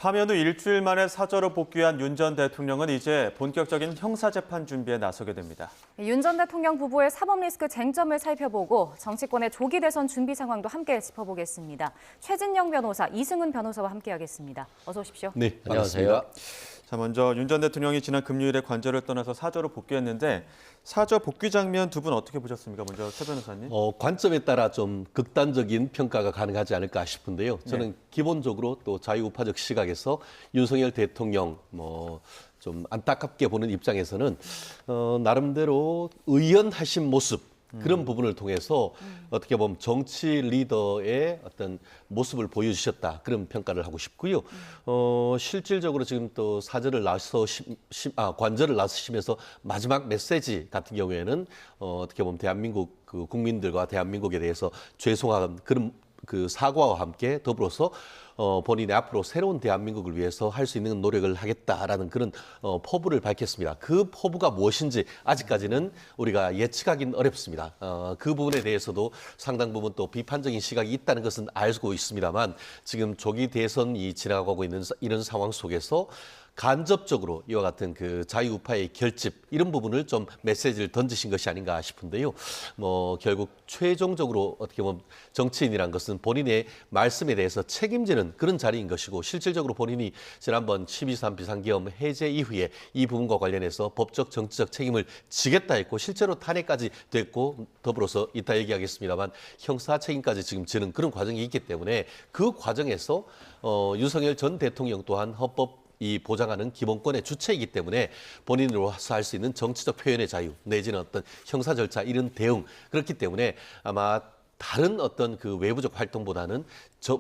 파면 후 일주일 만에 사저로 복귀한 윤 전 대통령은 이제 본격적인 형사재판 준비에 나서게 됩니다. 윤 전 대통령 부부의 사법 리스크 쟁점을 살펴보고 정치권의 조기 대선 준비 상황도 함께 짚어보겠습니다. 최진영 변호사, 이승훈 변호사와 함께하겠습니다. 어서 오십시오. 네, 안녕하세요. 자, 먼저 윤 전 대통령이 지난 금요일에 관저를 떠나서 사저로 복귀했는데 사저 복귀 장면 두 분 어떻게 보셨습니까? 먼저 최 변호사님. 관점에 따라 좀 극단적인 평가가 가능하지 않을까 싶은데요. 저는 기본적으로 또 자유우파적 시각에서 윤석열 대통령 좀 안타깝게 보는 입장에서는 나름대로 의연하신 모습 그런 부분을 통해서 어떻게 보면 정치 리더의 어떤 모습을 보여주셨다 그런 평가를 하고 싶고요. 실질적으로 지금 또 사저를 관저를 나서시면서 마지막 메시지 같은 경우에는 어떻게 보면 대한민국 그 국민들과 대한민국에 대해서 죄송한 그런 그 사과와 함께 더불어서 본인의 앞으로 새로운 대한민국을 위해서 할 수 있는 노력을 하겠다라는 그런 포부를 밝혔습니다. 그 포부가 무엇인지 아직까지는 우리가 예측하기는 어렵습니다. 그 부분에 대해서도 상당 부분 또 비판적인 시각이 있다는 것은 알고 있습니다만 지금 조기 대선이 지나가고 있는 이런 상황 속에서 간접적으로 이와 같은 그 자유우파의 결집 이런 부분을 좀 메시지를 던지신 것이 아닌가 싶은데요. 결국 최종적으로 어떻게 보면 정치인이란 것은 본인의 말씀에 대해서 책임지는 그런 자리인 것이고 실질적으로 본인이 지난번 12.3 비상계엄 해제 이후에 이 부분과 관련해서 법적 정치적 책임을 지겠다 했고 실제로 탄핵까지 됐고 더불어서 이따 얘기하겠습니다만 형사 책임까지 지금 지는 그런 과정이 있기 때문에 그 과정에서 윤석열 전 대통령 또한 헌법 이 보장하는 기본권의 주체이기 때문에 본인으로서 할 수 있는 정치적 표현의 자유 내지는 어떤 형사 절차 이런 대응 그렇기 때문에 아마 다른 어떤 그 외부적 활동보다는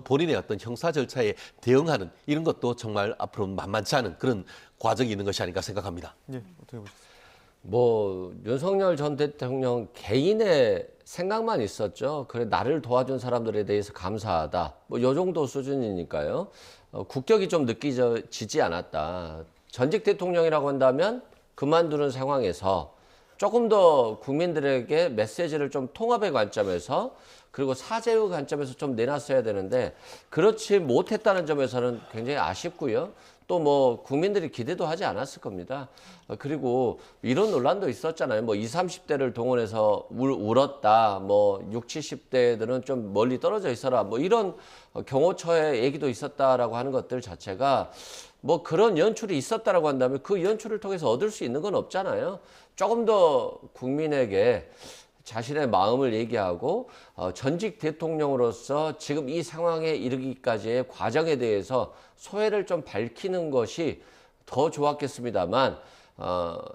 본인의 어떤 형사 절차에 대응하는 이런 것도 정말 앞으로 만만치 않은 그런 과정이 있는 것이 아닌가 생각합니다. 네, 어떻게 보셨어요? 윤석열 전 대통령 개인의 생각만 있었죠. 그래 나를 도와준 사람들에 대해서 감사하다. 요 정도 수준이니까요. 국격이 좀 느껴지지 않았다. 전직 대통령이라고 한다면 그만두는 상황에서 조금 더 국민들에게 메시지를 좀 통합의 관점에서 그리고 사죄의 관점에서 좀 내놨어야 되는데 그렇지 못했다는 점에서는 굉장히 아쉽고요. 또 국민들이 기대도 하지 않았을 겁니다. 그리고 이런 논란도 있었잖아요. 20, 30대를 동원해서 울었다. 60, 70대들은 좀 멀리 떨어져 있어라. 이런 경호처의 얘기도 있었다라고 하는 것들 자체가 그런 연출이 있었다라고 한다면 그 연출을 통해서 얻을 수 있는 건 없잖아요. 조금 더 국민에게 자신의 마음을 얘기하고 전직 대통령으로서 지금 이 상황에 이르기까지의 과정에 대해서 소회를 좀 밝히는 것이 더 좋았겠습니다만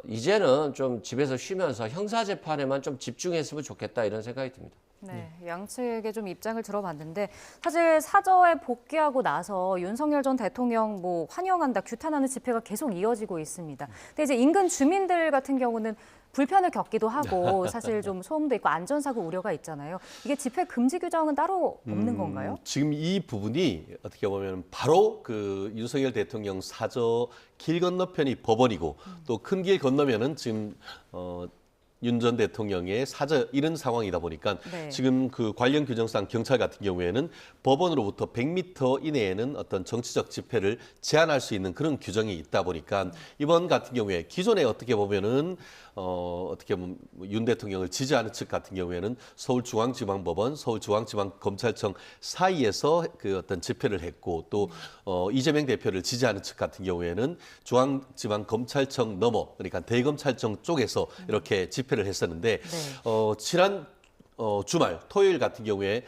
이제는 좀 집에서 쉬면서 형사재판에만 좀 집중했으면 좋겠다 이런 생각이 듭니다. 네, 양측의 좀 입장을 들어봤는데 사실 사저에 복귀하고 나서 윤석열 전 대통령 환영한다, 규탄하는 집회가 계속 이어지고 있습니다. 근데 이제 인근 주민들 같은 경우는 불편을 겪기도 하고 사실 좀 소음도 있고 안전사고 우려가 있잖아요. 이게 집회 금지 규정은 따로 없는 건가요? 지금 이 부분이 어떻게 보면 바로 그 윤석열 대통령 사저 길 건너편이 법원이고 또 큰 길 건너면은 지금 윤 전 대통령의 사저 이런 상황이다 보니까 네. 지금 그 관련 규정상 경찰 같은 경우에는 법원으로부터 100m 이내에는 어떤 정치적 집회를 제한할 수 있는 그런 규정이 있다 보니까 이번 같은 경우에 기존에 어떻게 보면은 어떻게 보면 윤 대통령을 지지하는 측 같은 경우에는 서울중앙지방법원, 서울중앙지방검찰청 사이에서 그 어떤 집회를 했고 또 이재명 대표를 지지하는 측 같은 경우에는 중앙지방검찰청 넘어 그러니까 대검찰청 쪽에서 이렇게 집회를 했었는데 지난 주말 토요일 같은 경우에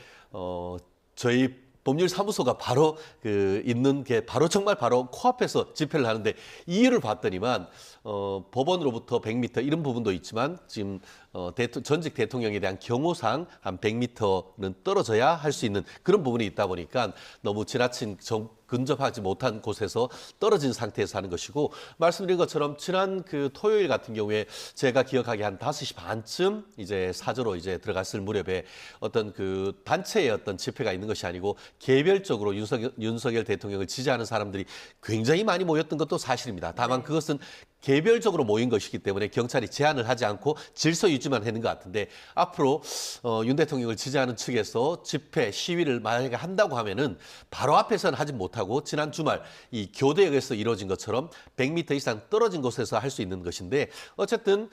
저희 법률사무소가 바로 있는 게 정말 바로 코앞에서 집회를 하는데 이유를 봤더니만 법원으로부터 100m 이런 부분도 있지만 지금 전직 대통령에 대한 경호상 한 100m는 떨어져야 할 수 있는 그런 부분이 있다 보니까 너무 지나친 근접하지 못한 곳에서 떨어진 상태에서 하는 것이고 말씀드린 것처럼 지난 그 토요일 같은 경우에 제가 기억하기에 한 5시 반쯤 이제 사저로 이제 들어갔을 무렵에 어떤 그 단체의 어떤 집회가 있는 것이 아니고 개별적으로 윤석열 대통령을 지지하는 사람들이 굉장히 많이 모였던 것도 사실입니다. 다만 그것은 개별적으로 모인 것이기 때문에 경찰이 제한을 하지 않고 질서 유지만 하는 것 같은데 앞으로 윤 대통령을 지지하는 측에서 집회, 시위를 만약에 한다고 하면은 바로 앞에서는 하지 못하고 지난 주말 이 교대역에서 이루어진 것처럼 100m 이상 떨어진 곳에서 할 수 있는 것인데 어쨌든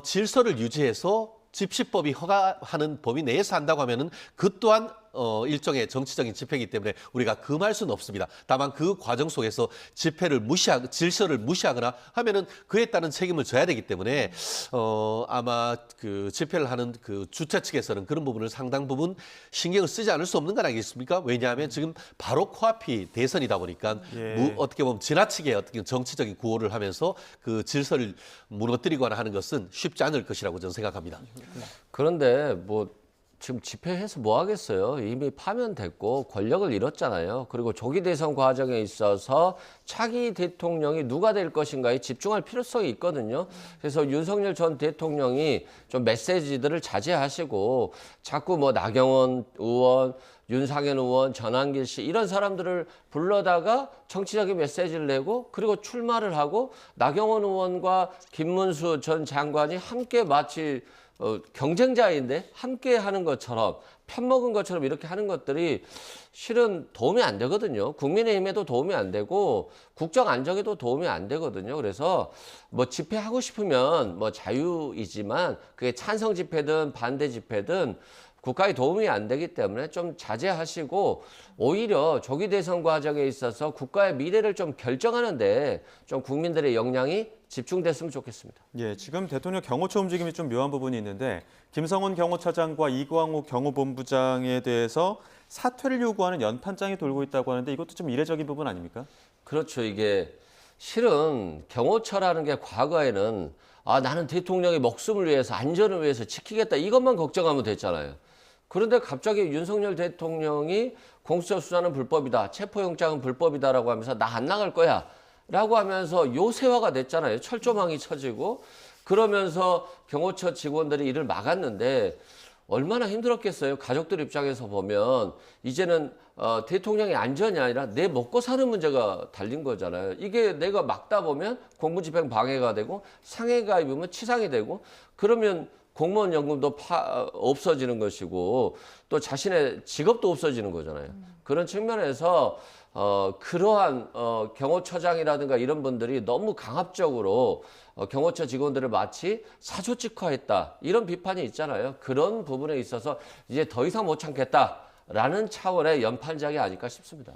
질서를 유지해서 집시법이 허가하는 범위 내에서 한다고 하면은 그 또한 일종의 정치적인 집회이기 때문에 우리가 금할 수는 없습니다. 다만 그 과정 속에서 질서를 무시하거나 하면은 그에 따른 책임을 져야 되기 때문에 아마 그 집회를 하는 그 주최 측에서는 그런 부분을 상당 부분 신경을 쓰지 않을 수 없는 건 아니겠습니까? 왜냐하면 지금 바로 코앞이 대선이다 보니까 어떻게 보면 지나치게 어떻게 정치적인 구호를 하면서 그 질서를 무너뜨리거나 하는 것은 쉽지 않을 것이라고 저는 생각합니다. 그런데 뭐 지금 집회해서 뭐 하겠어요? 이미 파면됐고 권력을 잃었잖아요. 그리고 조기 대선 과정에 있어서 차기 대통령이 누가 될 것인가에 집중할 필요성이 있거든요. 그래서 윤석열 전 대통령이 좀 메시지들을 자제하시고 자꾸 뭐 나경원 의원, 윤상현 의원, 전한길 씨 이런 사람들을 불러다가 정치적인 메시지를 내고 그리고 출마를 하고 나경원 의원과 김문수 전 장관이 함께 마치 경쟁자인데 함께 하는 것처럼 편먹은 것처럼 이렇게 하는 것들이 실은 도움이 안 되거든요. 국민의힘에도 도움이 안 되고 국정 안정에도 도움이 안 되거든요. 그래서 뭐 집회하고 싶으면 뭐 자유이지만 그게 찬성 집회든 반대 집회든 국가에 도움이 안 되기 때문에 좀 자제하시고 오히려 조기 대선 과정에 있어서 국가의 미래를 좀 결정하는데 좀 국민들의 역량이 집중됐으면 좋겠습니다. 예, 지금 대통령 경호처 움직임이 좀 묘한 부분이 있는데 김성훈 경호처장과 이광욱 경호본부장에 대해서 사퇴를 요구하는 연판장이 돌고 있다고 하는데 이것도 좀 이례적인 부분 아닙니까? 그렇죠. 이게 실은 경호처라는 게 과거에는 나는 대통령의 목숨을 위해서 안전을 위해서 지키겠다 이것만 걱정하면 됐잖아요. 그런데 갑자기 윤석열 대통령이 공수처 수사는 불법이다, 체포영장은 불법이다라고 하면서 나 안 나갈 거야 라고 하면서 요새화가 됐잖아요. 철조망이 쳐지고 그러면서 경호처 직원들이 일을 막았는데 얼마나 힘들었겠어요. 가족들 입장에서 보면 이제는 대통령의 안전이 아니라 내 먹고 사는 문제가 달린 거잖아요. 이게 내가 막다 보면 공무집행 방해가 되고 상해가 입으면 치상이 되고 그러면 공무원 연금도 없어지는 것이고 또 자신의 직업도 없어지는 거잖아요. 그런 측면에서 그러한 경호처장이라든가 이런 분들이 너무 강압적으로 경호처 직원들을 마치 사조직화했다 이런 비판이 있잖아요. 그런 부분에 있어서 이제 더 이상 못 참겠다라는 차원의 연판장이 아닐까 싶습니다.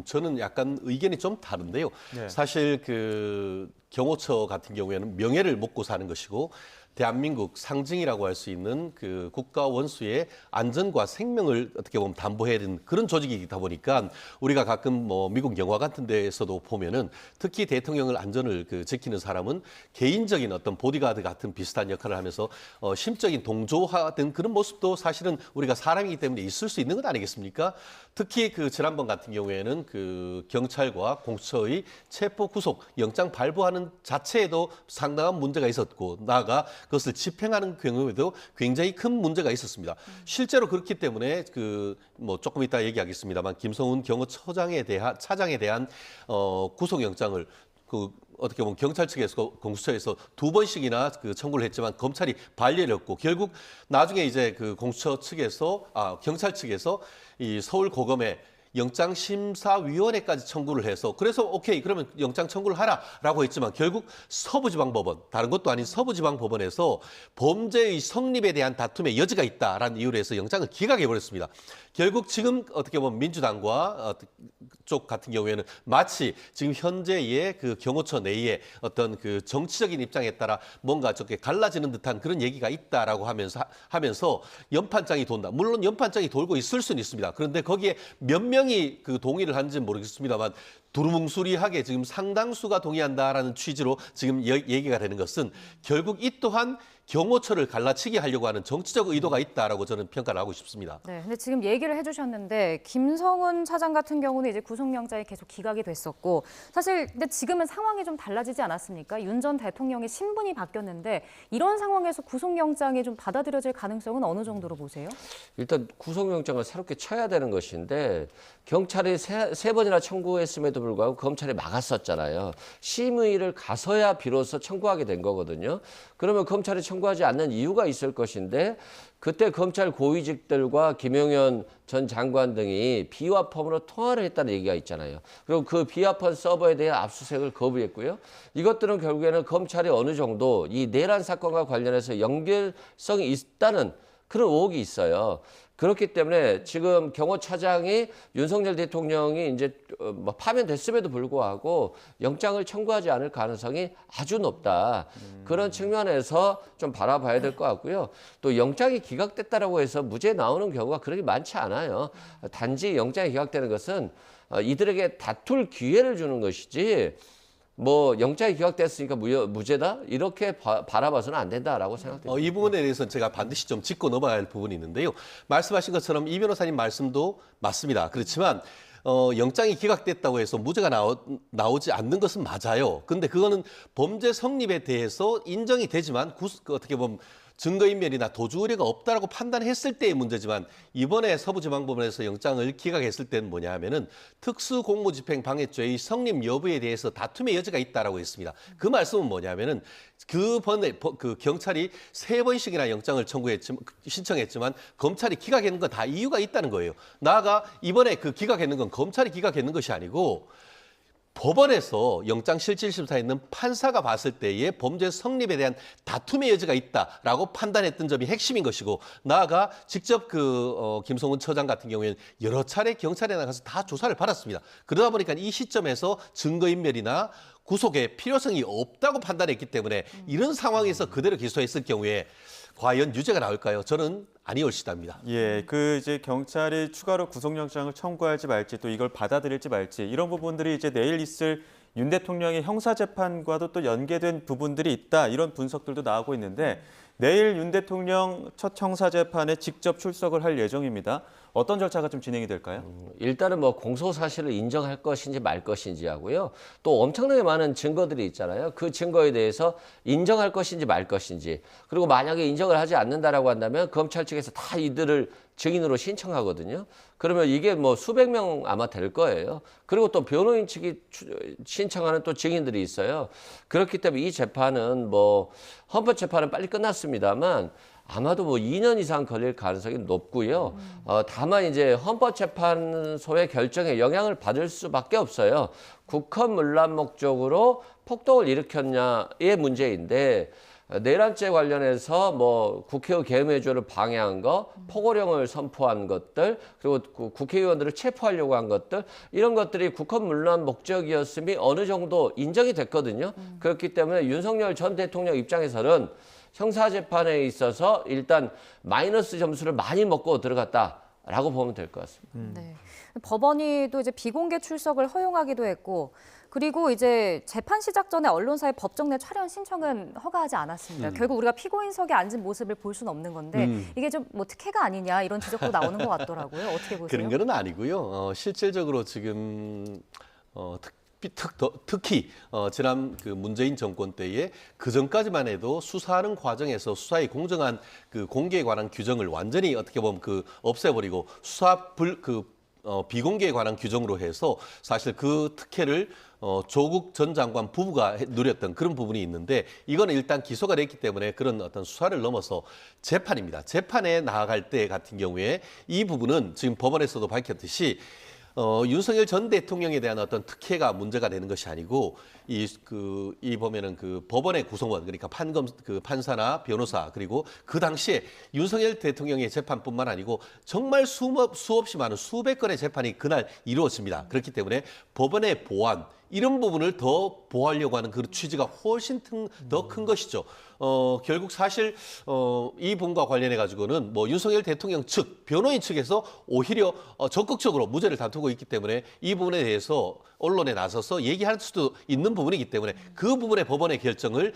저는 약간 의견이 좀 다른데요. 네. 사실 그 경호처 같은 경우에는 명예를 먹고 사는 것이고 대한민국 상징이라고 할 수 있는 그 국가 원수의 안전과 생명을 어떻게 보면 담보해야 되는 그런 조직이다 보니까 우리가 가끔 뭐 미국 영화 같은 데에서도 보면은 특히 대통령을 안전을 지키는 사람은 개인적인 어떤 보디가드 같은 비슷한 역할을 하면서 심적인 동조화된 그런 모습도 사실은 우리가 사람이기 때문에 있을 수 있는 것 아니겠습니까? 특히 그 지난번 같은 경우에는 그 경찰과 공수처의 체포 구속 영장 발부하는 자체에도 상당한 문제가 있었고 나아가 그것을 집행하는 경우에도 굉장히 큰 문제가 있었습니다. 실제로 그렇기 때문에 뭐 조금 이따 얘기하겠습니다만 김성훈 경호차장에 대한 구속영장을 어떻게 보면 경찰 측에서 공수처에서 2번씩이나 청구를 했지만 검찰이 반려를 했고 결국 나중에 이제 그 공수처 측에서 경찰 측에서 이 서울고검에 영장심사위원회까지 청구를 해서 그래서 오케이 그러면 영장 청구를 하라라고 했지만 결국 서부지방법원 다른 것도 아닌 서부지방법원에서 범죄의 성립에 대한 다툼의 여지가 있다라는 이유로 해서 영장을 기각해버렸습니다. 결국 지금 어떻게 보면 민주당과 쪽 같은 경우에는 마치 지금 현재의 그 경호처 내에 어떤 그 정치적인 입장에 따라 뭔가 저렇게 갈라지는 듯한 그런 얘기가 있다라고 하면서 연판장이 돈다. 물론 연판장이 돌고 있을 수는 있습니다. 그런데 거기에 몇 명이 그 동의를 한지는 모르겠습니다만 두루뭉술이하게 지금 상당수가 동의한다라는 취지로 지금 얘기가 되는 것은 결국 이 또한 경호처를 갈라치게 하려고 하는 정치적 의도가 있다라고 저는 평가를 하고 싶습니다. 네, 근데 지금 얘기를 해주셨는데 김성훈 차장 같은 경우는 이제 구속영장이 계속 기각이 됐었고 사실 근데 지금은 상황이 좀 달라지지 않았습니까? 윤 전 대통령의 신분이 바뀌었는데 이런 상황에서 구속영장이 좀 받아들여질 가능성은 어느 정도로 보세요? 일단 구속영장을 새롭게 쳐야 되는 것인데 경찰이 세 번이나 청구했음에도 불구하고 검찰이 막았었잖아요. 심의를 가서야 비로소 청구하게 된 거거든요. 그러면 검찰이 청구하지 않는 이유가 있을 것인데 그때 검찰 고위직들과 김용현 전 장관 등이 비화폰으로 통화를 했다는 얘기가 있잖아요. 그리고 그 비화폰 서버에 대한 압수수색을 거부했고요. 이것들은 결국에는 검찰이 어느 정도 이 내란 사건과 관련해서 연결성이 있다는 그런 의혹이 있어요. 그렇기 때문에 지금 경호처장이 윤석열 대통령이 이제 파면됐음에도 불구하고 영장을 청구하지 않을 가능성이 아주 높다. 그런 측면에서 좀 바라봐야 될 것 같고요. 또 영장이 기각됐다라고 해서 무죄 나오는 경우가 그렇게 많지 않아요. 단지 영장이 기각되는 것은 이들에게 다툴 기회를 주는 것이지 뭐 영장이 기각됐으니까 무죄다 이렇게 바라봐서는 안 된다라고 생각됩니다. 이 부분에 대해서는 제가 반드시 좀 짚고 넘어가야 할 부분이 있는데요. 말씀하신 것처럼 이 변호사님 말씀도 맞습니다. 그렇지만 영장이 기각됐다고 해서 무죄가 나오지 않는 것은 맞아요. 그런데 그거는 범죄 성립에 대해서 인정이 되지만 어떻게 보면 증거인멸이나 도주 우려가 없다라고 판단했을 때의 문제지만 이번에 서부지방법원에서 영장을 기각했을 때는 뭐냐 하면은 특수공무집행방해죄의 성립 여부에 대해서 다툼의 여지가 있다라고 했습니다. 그 말씀은 뭐냐면은 그 경찰이 3번씩이나 영장을 신청했지만 검찰이 기각했는 건 다 이유가 있다는 거예요. 나아가 이번에 그 기각했는 건 검찰이 기각했는 것이 아니고 법원에서 영장실질심사에 있는 판사가 봤을 때의 범죄 성립에 대한 다툼의 여지가 있다라고 판단했던 점이 핵심인 것이고 나아가 직접 김성훈 처장 같은 경우에는 여러 차례 경찰에 나가서 다 조사를 받았습니다. 그러다 보니까 이 시점에서 증거인멸이나 구속의 필요성이 없다고 판단했기 때문에 이런 상황에서 그대로 기소했을 경우에 과연 유죄가 나올까요? 저는 아니올시답니다. 예, 이제 경찰이 추가로 구속영장을 청구할지 말지 또 이걸 받아들일지 말지 이런 부분들이 이제 내일 있을 윤 대통령의 형사재판과도 또 연계된 부분들이 있다 이런 분석들도 나오고 있는데 내일 윤 대통령 첫 형사재판에 직접 출석을 할 예정입니다. 어떤 절차가 좀 진행이 될까요? 일단은 뭐 공소 사실을 인정할 것인지 말 것인지 하고요. 또 엄청나게 많은 증거들이 있잖아요. 그 증거에 대해서 인정할 것인지 말 것인지. 그리고 만약에 인정을 하지 않는다라고 한다면 검찰 측에서 다 이들을 증인으로 신청하거든요. 그러면 이게 뭐 수백 명 아마 될 거예요. 그리고 또 변호인 측이 신청하는 또 증인들이 있어요. 그렇기 때문에 이 재판은 뭐 헌법재판은 빨리 끝났습니다만 아마도 뭐 2년 이상 걸릴 가능성이 높고요. 다만 이제 헌법재판소의 결정에 영향을 받을 수밖에 없어요. 국헌 문란 목적으로 폭동을 일으켰냐의 문제인데 내란죄 관련해서 뭐 국회의 계엄의조를 방해한 거, 포고령을 선포한 것들, 그리고 국회의원들을 체포하려고 한 것들 이런 것들이 국헌 문란 목적이었음이 어느 정도 인정이 됐거든요. 그렇기 때문에 윤석열 전 대통령 입장에서는 형사재판에 있어서 일단 마이너스 점수를 많이 먹고 들어갔다라고 보면 될 것 같습니다. 네. 법원이 또 이제 비공개 출석을 허용하기도 했고 그리고 이제 재판 시작 전에 언론사의 법정 내 촬영 신청은 허가하지 않았습니다. 결국 우리가 피고인석에 앉은 모습을 볼 수는 없는 건데 이게 좀 뭐 특혜가 아니냐 이런 지적도 나오는 것 같더라고요. 어떻게 보세요? 그런 건 아니고요. 실질적으로 지금 특히 지난 문재인 정권 때에 그 전까지만 해도 수사하는 과정에서 수사의 공정한 공개에 관한 규정을 완전히 어떻게 보면 없애버리고 비공개에 관한 규정으로 해서 사실 그 특혜를 조국 전 장관 부부가 누렸던 그런 부분이 있는데 이거는 일단 기소가 됐기 때문에 그런 어떤 수사를 넘어서 재판입니다. 재판에 나아갈 때 같은 경우에 이 부분은 지금 법원에서도 밝혔듯이 윤석열 전 대통령에 대한 어떤 특혜가 문제가 되는 것이 아니고 이 보면은 법원의 구성원 그러니까 판사나 변호사 그리고 그 당시에 윤석열 대통령의 재판뿐만 아니고 정말 수없이 많은 수백 건의 재판이 그날 이루어집니다. 그렇기 때문에 법원의 보안 이런 부분을 더 보호하려고 하는 그 취지가 훨씬 더 큰 것이죠. 결국 사실 이 부분과 관련해 가지고는 뭐 윤석열 대통령 측, 변호인 측에서 오히려 적극적으로 무죄를 다투고 있기 때문에 이 부분에 대해서 언론에 나서서 얘기할 수도 있는 부분이기 때문에 그 부분의 법원의 결정을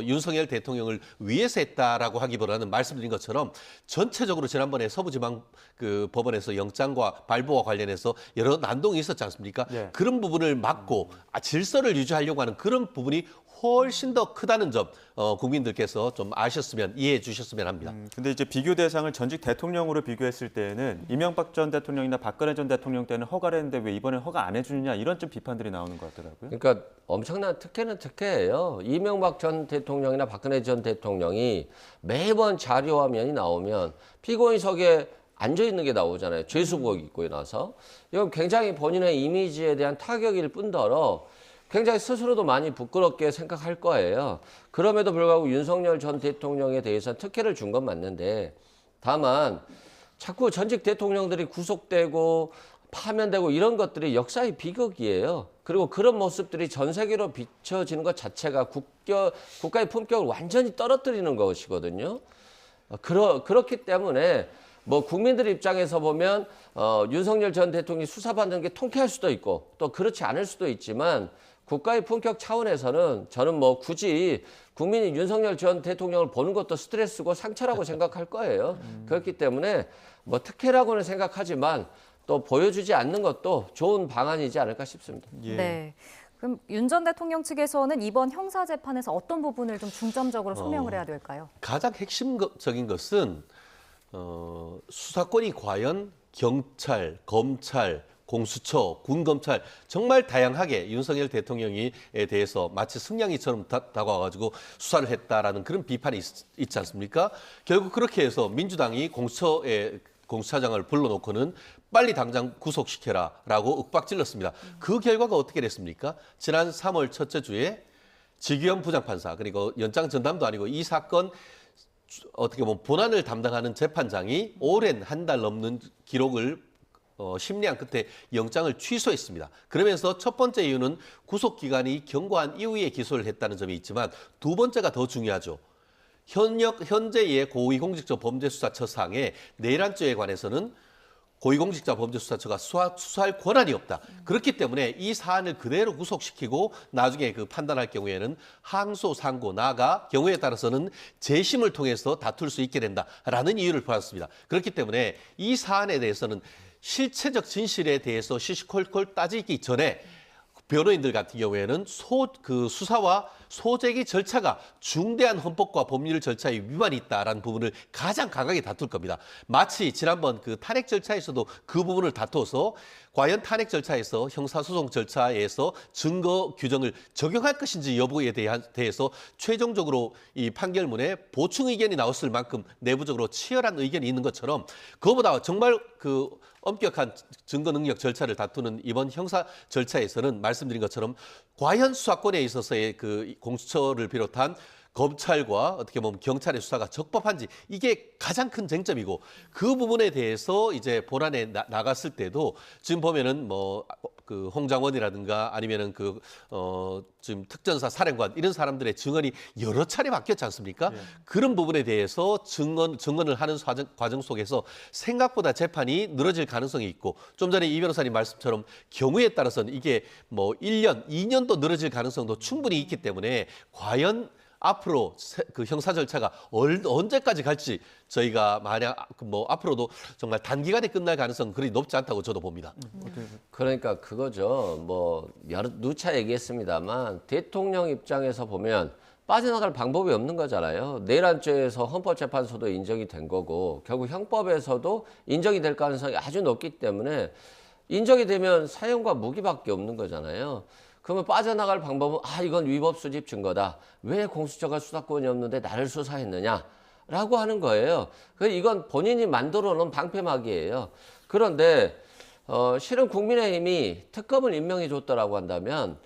윤석열 대통령을 위해서 했다라고 하기보다는 말씀드린 것처럼 전체적으로 지난번에 서부지방 법원에서 영장과 발부와 관련해서 여러 난동이 있었지 않습니까? 네. 그런 부분을 막고 막고 질서를 유지하려고 하는 그런 부분이 훨씬 더 크다는 점 국민들께서 좀 아셨으면 이해해 주셨으면 합니다. 근데 이제 비교 대상을 전직 대통령으로 비교했을 때는 이명박 전 대통령이나 박근혜 전 대통령 때는 허가를 했는데 왜 이번엔 허가 안 해주느냐 이런 좀 비판들이 나오는 것 같더라고요. 그러니까 엄청난 특혜는 특혜예요. 이명박 전 대통령이나 박근혜 전 대통령이 매번 자료화면이 나오면 피고인석에 앉아 있는 게 나오잖아요. 죄수복 입고 나서. 이건 굉장히 본인의 이미지에 대한 타격일 뿐더러 굉장히 스스로도 많이 부끄럽게 생각할 거예요. 그럼에도 불구하고 윤석열 전 대통령에 대해서는 특혜를 준 건 맞는데 다만 자꾸 전직 대통령들이 구속되고 파면되고 이런 것들이 역사의 비극이에요. 그리고 그런 모습들이 전 세계로 비춰지는 것 자체가 국가의 품격을 완전히 떨어뜨리는 것이거든요. 그렇기 때문에 뭐 국민들 입장에서 보면 윤석열 전 대통령이 수사받는 게 통쾌할 수도 있고 또 그렇지 않을 수도 있지만 국가의 품격 차원에서는 저는 뭐 굳이 국민이 윤석열 전 대통령을 보는 것도 스트레스고 상처라고 생각할 거예요. 그렇기 때문에 뭐 특혜라고는 생각하지만 또 보여주지 않는 것도 좋은 방안이지 않을까 싶습니다. 예. 네. 그럼 윤 전 대통령 측에서는 이번 형사 재판에서 어떤 부분을 좀 중점적으로 소명을 해야 될까요? 가장 핵심적인 것은 수사권이 과연 경찰, 검찰, 공수처, 군검찰 정말 다양하게 윤석열 대통령에 대해서 마치 승냥이처럼 다가와가지고 수사를 했다라는 그런 비판이 있지 않습니까? 결국 그렇게 해서 민주당이 공수처장을 불러놓고는 빨리 당장 구속시켜라라고 윽박질렀습니다. 그 결과가 어떻게 됐습니까? 지난 3월 첫째 주에 지규현 부장판사 그리고 연장 전담도 아니고 이 사건 어떻게 보면 본안을 담당하는 재판장이 오랜 한 달 넘는 기록을 심리한 끝에 영장을 취소했습니다. 그러면서 첫 번째 이유는 구속기간이 경과한 이후에 기소를 했다는 점이 있지만 두 번째가 더 중요하죠. 현재의 고위공직자 범죄수사처상의 내란죄에 관해서는 고위공직자 범죄수사처가 수사할 권한이 없다. 그렇기 때문에 이 사안을 그대로 구속시키고 나중에 그 판단할 경우에는 항소, 상고, 나아가 경우에 따라서는 재심을 통해서 다툴 수 있게 된다라는 이유를 받았습니다. 그렇기 때문에 이 사안에 대해서는 실체적 진실에 대해서 시시콜콜 따지기 전에 변호인들 같은 경우에는 수사와 소재기 절차가 중대한 헌법과 법률 절차의 위반이 있다라는 부분을 가장 강하게 다툴 겁니다. 마치 지난번 그 탄핵 절차에서도 그 부분을 다투어서 과연 탄핵 절차에서 형사소송 절차에서 증거 규정을 적용할 것인지 여부에 대해서 최종적으로 이 판결문에 보충 의견이 나왔을 만큼 내부적으로 치열한 의견이 있는 것처럼 그거보다 정말 그 엄격한 증거 능력 절차를 다투는 이번 형사 절차에서는 말씀드린 것처럼 과연 수사권에 있어서의 그 공수처를 비롯한 검찰과 어떻게 보면 경찰의 수사가 적법한지 이게 가장 큰 쟁점이고 그 부분에 대해서 이제 본안에 나갔을 때도 지금 보면은 뭐 그 홍장원이라든가 아니면은 지금 특전사 사령관 이런 사람들의 증언이 여러 차례 바뀌었지 않습니까? 그런 부분에 대해서 증언을 하는 과정 속에서 생각보다 재판이 늘어질 가능성이 있고 좀 전에 이 변호사님 말씀처럼 경우에 따라서는 이게 뭐 1년, 2년도 늘어질 가능성도 충분히 있기 때문에 과연 앞으로 그 형사 절차가 언제까지 갈지 저희가 만약 뭐 앞으로도 정말 단기간에 끝날 가능성은 그리 높지 않다고 저도 봅니다. 그러니까 그거죠. 뭐 여러 누차 얘기했습니다만 대통령 입장에서 보면 빠져나갈 방법이 없는 거잖아요. 내란죄에서 헌법재판소도 인정이 된 거고 결국 형법에서도 인정이 될 가능성이 아주 높기 때문에 인정이 되면 사형과 무기밖에 없는 거잖아요. 그러면 빠져나갈 방법은 이건 위법 수집 증거다. 왜 공수처가 수사권이 없는데 나를 수사했느냐? 라고 하는 거예요. 이건 본인이 만들어 놓은 방패막이에요. 그런데 실은 국민의힘이 특검을 임명해 줬다라고 한다면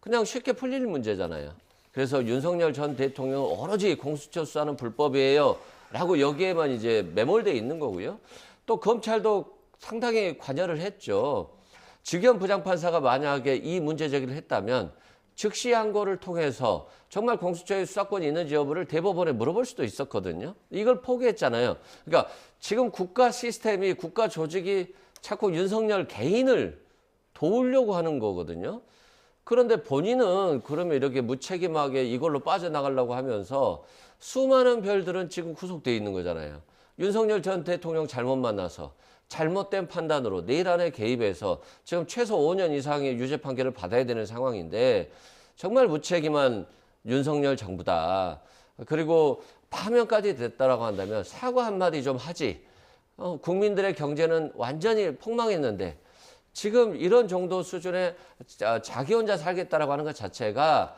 그냥 쉽게 풀릴 문제잖아요. 그래서 윤석열 전 대통령은 오로지 공수처 수사는 불법이에요. 라고 여기에만 이제 매몰돼 있는 거고요. 또 검찰도 상당히 관여를 했죠. 지규현 부장판사가 만약에 이 문제 제기를 했다면 즉시 항고를 통해서 정말 공수처의 수사권이 있는지 여부를 대법원에 물어볼 수도 있었거든요. 이걸 포기했잖아요. 그러니까 지금 국가 시스템이 국가 조직이 자꾸 윤석열 개인을 도우려고 하는 거거든요. 그런데 본인은 그러면 이렇게 무책임하게 이걸로 빠져나가려고 하면서 수많은 별들은 지금 구속돼 있는 거잖아요. 윤석열 전 대통령 잘못 만나서 잘못된 판단으로 내일 안에 개입해서 지금 최소 5년 이상의 유죄 판결을 받아야 되는 상황인데 정말 무책임한 윤석열 정부다. 그리고 파면까지 됐다라고 한다면 사과 한마디 좀 하지. 국민들의 경제는 완전히 폭망했는데 지금 이런 정도 수준의 자기 혼자 살겠다라고 하는 것 자체가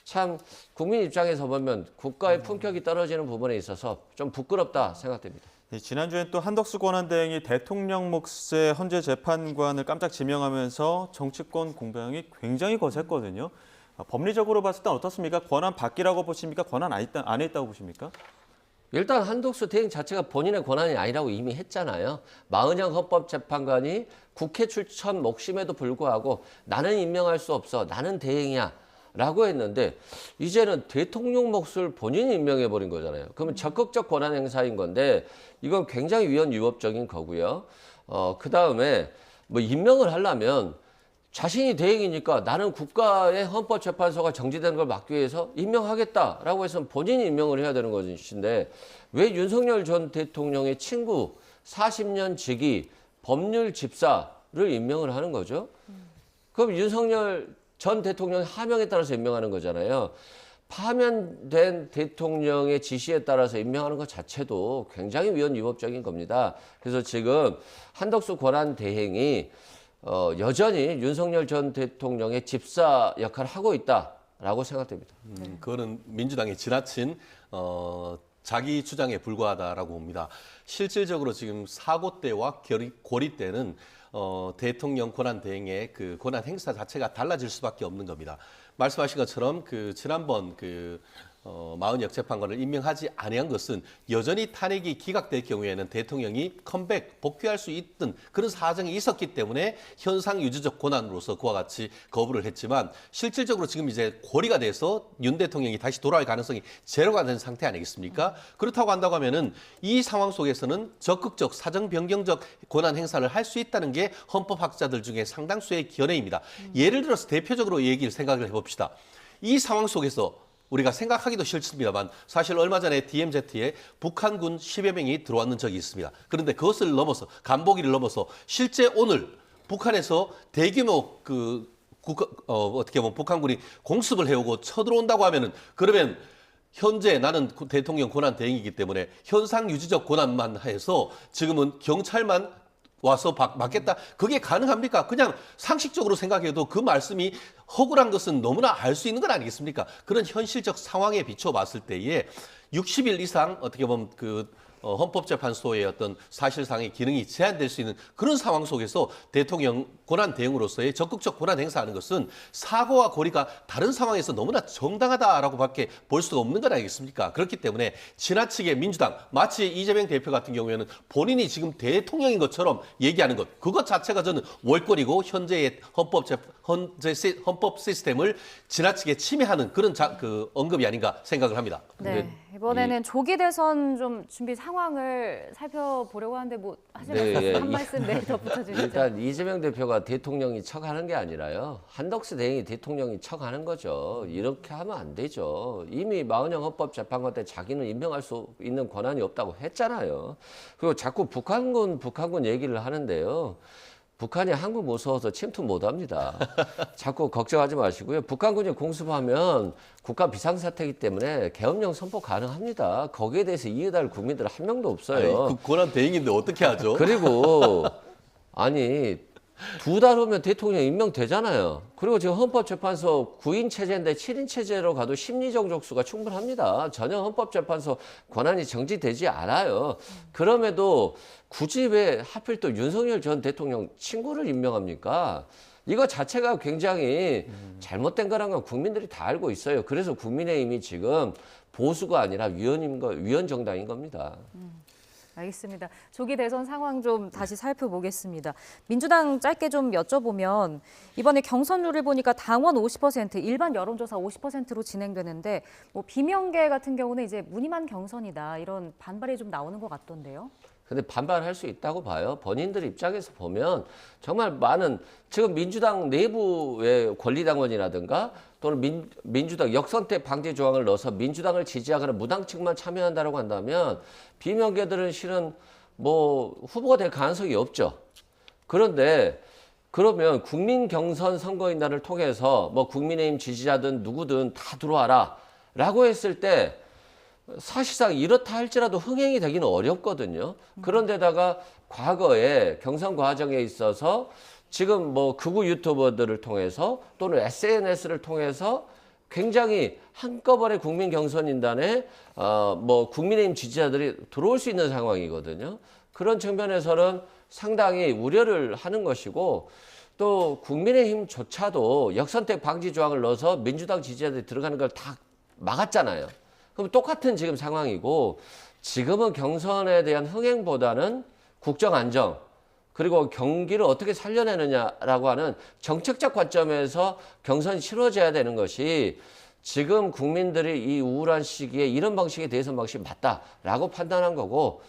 참 국민 입장에서 보면 국가의 품격이 떨어지는 부분에 있어서 좀 부끄럽다 생각됩니다. 네, 지난주엔 또 한덕수 권한대행이 대통령 몫의 헌재 재판관을 깜짝 지명하면서 정치권 공방이 굉장히 거셌거든요. 법리적으로 봤을 때 어떻습니까? 권한 밖이라고 보십니까? 권한 안에 있다고 보십니까? 일단 한덕수 대행 자체가 본인의 권한이 아니라고 이미 했잖아요. 마은영 헌법재판관이 국회 출천 몫임에도 불구하고 나는 임명할 수 없어. 나는 대행이야. 라고 했는데 이제는 대통령 몫을 본인이 임명해버린 거잖아요. 그러면 적극적 권한 행사인 건데 이건 굉장히 위헌유법적인 거고요. 그다음에 뭐 임명을 하려면 자신이 대행이니까 나는 국가의 헌법재판소가 정지되는 걸 막기 위해서 임명하겠다라고 해서 본인이 임명을 해야 되는 것인데 왜 윤석열 전 대통령의 친구 40년 직위 법률 집사를 임명을 하는 거죠? 그럼 윤석열 전 대통령의 하명에 따라서 임명하는 거잖아요. 파면된 대통령의 지시에 따라서 임명하는 것 자체도 굉장히 위헌유법적인 겁니다. 그래서 지금 한덕수 권한대행이 여전히 윤석열 전 대통령의 집사 역할을 하고 있다라고 생각됩니다. 그거는 민주당의 지나친 자기 주장에 불과하다라고 봅니다. 실질적으로 지금 사고 때와 고리 때는 대통령 권한 대행의 그 권한 행사 자체가 달라질 수밖에 없는 겁니다. 말씀하신 것처럼 그 지난번 마은혁 재판관을 임명하지 아니한 것은 여전히 탄핵이 기각될 경우에는 대통령이 복귀할 수 있던 그런 사정이 있었기 때문에 현상 유지적 권한으로서 그와 같이 거부를 했지만 실질적으로 지금 이제 고리가 돼서 윤 대통령이 다시 돌아올 가능성이 제로가 된 상태 아니겠습니까? 그렇다고 한다고 하면은 이 상황 속에서는 적극적 사정 변경적 권한 행사를 할 수 있다는 게 헌법학자들 중에 상당수의 견해입니다. 예를 들어서 대표적으로 생각을 해봅시다. 이 상황 속에서 우리가 생각하기도 싫습니다만 사실 얼마 전에 DMZ에 북한군 10여 명이 들어왔는 적이 있습니다. 그런데 그것을 넘어서 간보기를 넘어서 실제 오늘 북한에서 대규모 어떻게 보면 북한군이 공습을 해오고 쳐들어온다고 하면은 그러면 현재 나는 대통령 권한 대행이기 때문에 현상 유지적 권한만 해서 지금은 경찰만 와서 막겠다. 그게 가능합니까? 그냥 상식적으로 생각해도 그 말씀이 허구란 것은 너무나 알 수 있는 건 아니겠습니까? 그런 현실적 상황에 비춰봤을 때에 60일 이상 어떻게 보면 헌법재판소의 어떤 사실상의 기능이 제한될 수 있는 그런 상황 속에서 대통령 권한 대행으로서의 적극적 권한 행사하는 것은 사고와 고리가 다른 상황에서 너무나 정당하다라고 밖에 볼 수가 없는 건 아니겠습니까? 그렇기 때문에 지나치게 민주당, 마치 이재명 대표 같은 경우에는 본인이 지금 대통령인 것처럼 얘기하는 것, 그것 자체가 저는 월권이고 현재의 헌법 시스템을 지나치게 침해하는 그런 언급이 아닌가 생각을 합니다. 네, 이번에는 조기 대선 좀 준비 상황을 살펴보려고 하는데 뭐 하시면 한 말씀 더 붙여주시죠. 일단 이재명 대표가 대통령이 척하는 게 아니라요. 한덕수 대행이 대통령이 척하는 거죠. 이렇게 하면 안 되죠. 이미 마은영 헌법재판관 때 자기는 임명할 수 있는 권한이 없다고 했잖아요. 그리고 자꾸 북한군 얘기를 하는데요. 북한이 한국 무서워서 침투 못합니다. 자꾸 걱정하지 마시고요. 북한군이 공습하면 국가 비상사태이기 때문에 계엄령 선포 가능합니다. 거기에 대해서 이해할 국민들 한 명도 없어요. 아니, 권한 대행인데 어떻게 하죠? 그리고 아니 2달 후면 대통령 임명되잖아요. 그리고 지금 헌법재판소 9인 체제인데 7인 체제로 가도 심리적 족수가 충분합니다. 전혀 헌법재판소 권한이 정지되지 않아요. 그럼에도 굳이 왜 하필 또 윤석열 전 대통령 친구를 임명합니까? 이거 자체가 굉장히 잘못된 거란 건 국민들이 다 알고 있어요. 그래서 국민의힘이 지금 보수가 아니라 위헌 정당인 겁니다. 알겠습니다. 조기 대선 상황 좀 다시 살펴보겠습니다. 민주당 짧게 좀 여쭤보면 이번에 경선룰을 보니까 당원 50%, 일반 여론조사 50%로 진행되는데 뭐 비명계 같은 경우는 이제 무늬만 경선이다 이런 반발이 좀 나오는 것 같던데요. 근데 반발할 수 있다고 봐요. 본인들 입장에서 보면 정말 많은 지금 민주당 내부의 권리당원이라든가 또는 민주당 역선택 방지 조항을 넣어서 민주당을 지지하거나 무당층만 참여한다고 한다면 비명계들은 실은 뭐 후보가 될 가능성이 없죠. 그런데 그러면 국민 경선 선거인단을 통해서 뭐 국민의힘 지지자든 누구든 다 들어와라 라고 했을 때 사실상 이렇다 할지라도 흥행이 되기는 어렵거든요. 그런데다가 과거에 경선 과정에 있어서 지금 뭐 극우 유튜버들을 통해서 또는 SNS를 통해서 굉장히 한꺼번에 국민 경선인단에 뭐 국민의힘 지지자들이 들어올 수 있는 상황이거든요. 그런 측면에서는 상당히 우려를 하는 것이고 또 국민의힘조차도 역선택 방지 조항을 넣어서 민주당 지지자들이 들어가는 걸 다 막았잖아요. 그럼 똑같은 지금 상황이고 지금은 경선에 대한 흥행보다는 국정 안정 그리고 경기를 어떻게 살려내느냐라고 하는 정책적 관점에서 경선이 치러져야 되는 것이 지금 국민들이 이 우울한 시기에 이런 방식의 대선 방식이 맞다라고 판단한 거고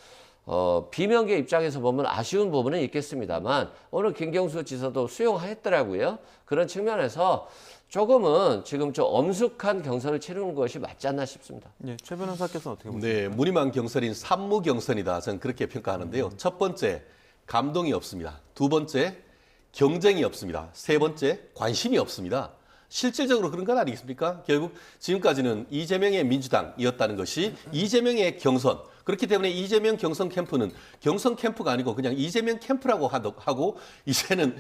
비명계 입장에서 보면 아쉬운 부분은 있겠습니다만 오늘 김경수 지사도 수용했더라고요. 그런 측면에서 조금은 지금 좀 엄숙한 경선을 치르는 것이 맞지 않나 싶습니다. 예, 최 변호사께서는 어떻게 보십니까? 네, 무늬만 경선인 산무 경선이다. 저는 그렇게 평가하는데요. 첫 번째, 감동이 없습니다. 두 번째, 경쟁이 없습니다. 세 번째, 관심이 없습니다. 실질적으로 그런 건 아니겠습니까? 결국 지금까지는 이재명의 민주당이었다는 것이 이재명의 경선. 그렇기 때문에 이재명 경선 캠프는 경선 캠프가 아니고 그냥 이재명 캠프라고 하고 이제는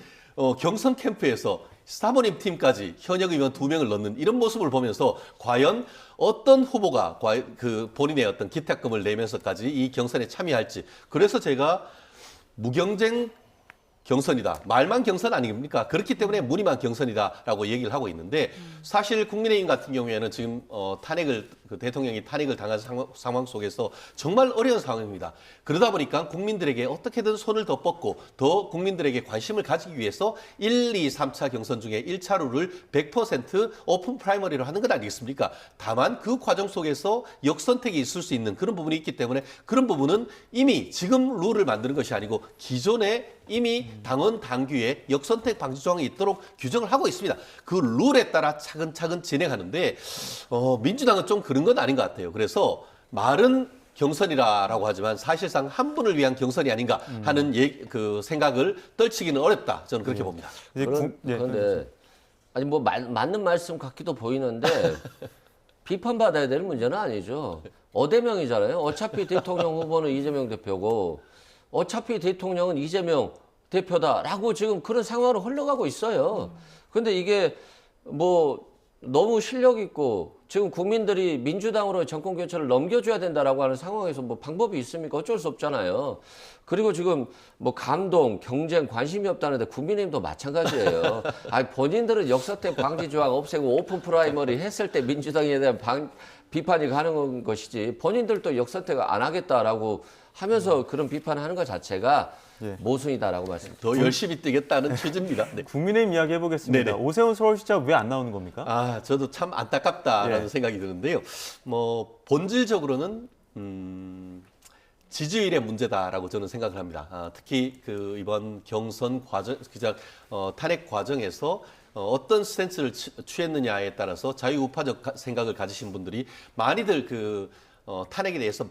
경선 캠프에서 사모님 팀까지 현역 의원 2명을 넣는 이런 모습을 보면서 과연 어떤 후보가 그 본인의 어떤 기탁금을 내면서까지 이 경선에 참여할지. 그래서 제가 무경쟁 경선이다. 말만 경선 아닙니까? 그렇기 때문에 무늬만 경선이다라고 얘기를 하고 있는데 사실 국민의힘 같은 경우에는 지금 대통령이 탄핵을 당한 상황 속에서 정말 어려운 상황입니다. 그러다 보니까 국민들에게 어떻게든 손을 더 뻗고 더 국민들에게 관심을 가지기 위해서 1, 2, 3차 경선 중에 1차로를 100% 오픈 프라이머리로 하는 것 아니겠습니까? 다만 그 과정 속에서 역선택이 있을 수 있는 그런 부분이 있기 때문에 그런 부분은 이미 지금 룰을 만드는 것이 아니고 기존에 이미 당원 당규에 역선택 방지 조항이 있도록 규정을 하고 있습니다. 그 룰에 따라 차근차근 진행하는데 민주당은 좀 그런 건 아닌 것 같아요. 그래서 말은 경선이라고 하지만 사실상 한 분을 위한 경선이 아닌가 하는 그 생각을 떨치기는 어렵다. 저는 그렇게 봅니다. 그런데 아니 뭐 맞는 말씀 같기도 보이는데 비판받아야 되는 문제는 아니죠. 어대명이잖아요. 어차피 대통령 후보는 이재명 대표고 어차피 대통령은 이재명 대표다라고 지금 그런 상황으로 흘러가고 있어요. 근데 이게 뭐 너무 실력 있고 지금 국민들이 민주당으로 정권 교체를 넘겨줘야 된다라고 하는 상황에서 뭐 방법이 있습니까? 어쩔 수 없잖아요. 그리고 지금 뭐 감동, 경쟁, 관심이 없다는데 국민의힘도 마찬가지예요. 아니 본인들은 역선택 방지 조항 없애고 오픈 프라이머리 했을 때 민주당에 대한 비판이 가능한 것이지 본인들도 역선택 안 하겠다라고 하면서 그런 비판을 하는 것 자체가 모순이다라고 말씀드립니다. 더 열심히 뛰겠다는 취지입니다. 네. 국민의힘 이야기 해보겠습니다. 네네. 오세훈 서울시장 왜 안 나오는 겁니까? 아, 저도 참 안타깝다라는 생각이 드는데요. 뭐 본질적으로는 지지율의 문제다라고 저는 생각을 합니다. 특히 그 이번 경선 과정, 탄핵 과정에서 어떤 스탠스를 취했느냐에 따라서 자유우파적 생각을 가지신 분들이 많이들 탄핵에 대해서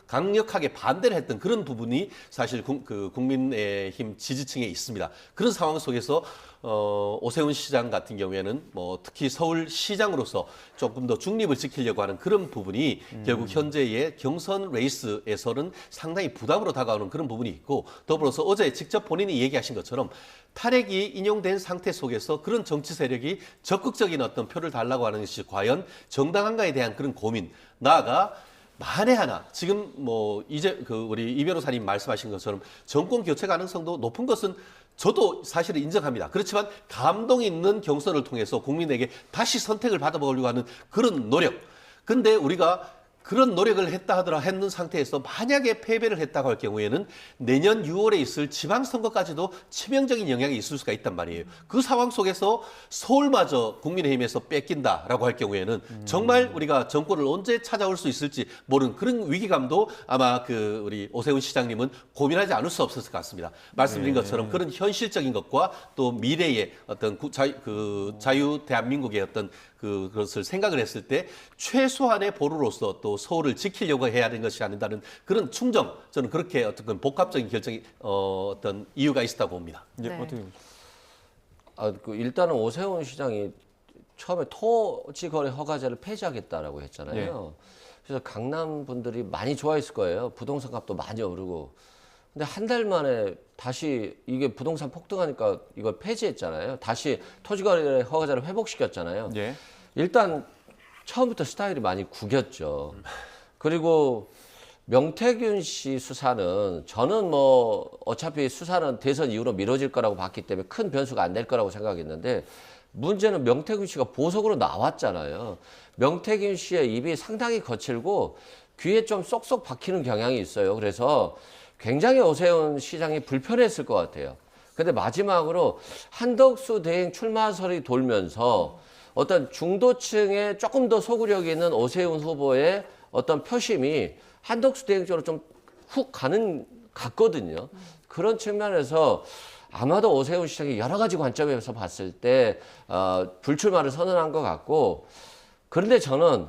강력하게 반대를 했던 그런 부분이 사실 국민의힘 지지층에 있습니다. 그런 상황 속에서 오세훈 시장 같은 경우에는 뭐 특히 서울시장으로서 조금 더 중립을 지키려고 하는 그런 부분이 결국 현재의 경선 레이스에서는 상당히 부담으로 다가오는 그런 부분이 있고 더불어서 어제 직접 본인이 얘기하신 것처럼 탄핵이 인용된 상태 속에서 그런 정치 세력이 적극적인 어떤 표를 달라고 하는 것이 과연 정당한가에 대한 그런 고민, 나아가 만에 하나 지금 뭐 이제 우리 이 변호사님 말씀하신 것처럼 정권 교체 가능성도 높은 것은 저도 사실은 인정합니다. 그렇지만 감동 있는 경선을 통해서 국민에게 다시 선택을 받아보려고 하는 그런 노력. 근데 우리가 그런 노력을 했는 상태에서 만약에 패배를 했다고 할 경우에는 내년 6월에 있을 지방선거까지도 치명적인 영향이 있을 수가 있단 말이에요. 그 상황 속에서 서울마저 국민의힘에서 뺏긴다라고 할 경우에는 정말 우리가 정권을 언제 찾아올 수 있을지 모르는 그런 위기감도 아마 우리 오세훈 시장님은 고민하지 않을 수 없었을 것 같습니다. 말씀드린 것처럼 그런 현실적인 것과 또 미래의 어떤 자유 대한민국의 어떤 그것을 생각을 했을 때 최소한의 보루로서 또 서울을 지키려고 해야 하는 것이 아닌다는 그런 충정, 저는 그렇게 어떤 복합적인 결정이 어떤 이유가 있었다고 봅니다. 예, 네. 어떻게 일단은 오세훈 시장이 처음에 토지 거래 허가제를 폐지하겠다라고 했잖아요. 그래서 강남 분들이 많이 좋아했을 거예요. 부동산 값도 많이 오르고. 근데 한 달 만에 다시 이게 부동산 폭등하니까 이걸 폐지했잖아요. 다시 토지 거래 허가제를 회복시켰잖아요. 예. 일단 처음부터 스타일이 많이 구겼죠. 그리고 명태균 씨 수사는 저는 뭐 어차피 수사는 대선 이후로 미뤄질 거라고 봤기 때문에 큰 변수가 안 될 거라고 생각했는데 문제는 명태균 씨가 보석으로 나왔잖아요. 명태균 씨의 입이 상당히 거칠고 귀에 좀 쏙쏙 박히는 경향이 있어요. 그래서 굉장히 오세훈 시장이 불편했을 것 같아요. 근데 마지막으로 한덕수 대행 출마설이 돌면서 어떤 중도층에 조금 더 소구력이 있는 오세훈 후보의 어떤 표심이 한덕수 대행 쪽으로 좀 훅 갔거든요. 그런 측면에서 아마도 오세훈 시장이 여러 가지 관점에서 봤을 때 불출마를 선언한 것 같고, 그런데 저는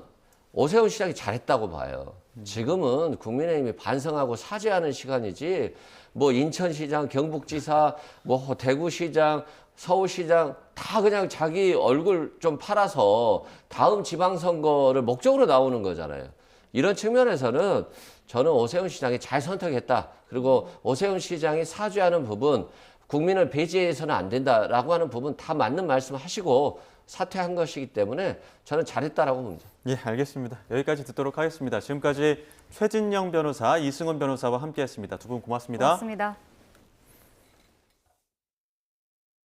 오세훈 시장이 잘했다고 봐요. 지금은 국민의힘이 반성하고 사죄하는 시간이지, 뭐 인천시장, 경북지사, 뭐 대구시장, 서울시장 다 그냥 자기 얼굴 좀 팔아서 다음 지방선거를 목적으로 나오는 거잖아요. 이런 측면에서는 저는 오세훈 시장이 잘 선택했다. 그리고 오세훈 시장이 사죄하는 부분, 국민을 배제해서는 안 된다라고 하는 부분 다 맞는 말씀 하시고 사퇴한 것이기 때문에 저는 잘했다라고 봅니다. 예, 알겠습니다. 여기까지 듣도록 하겠습니다. 지금까지 최진영 변호사, 이승훈 변호사와 함께했습니다. 두 분 고맙습니다. 고맙습니다.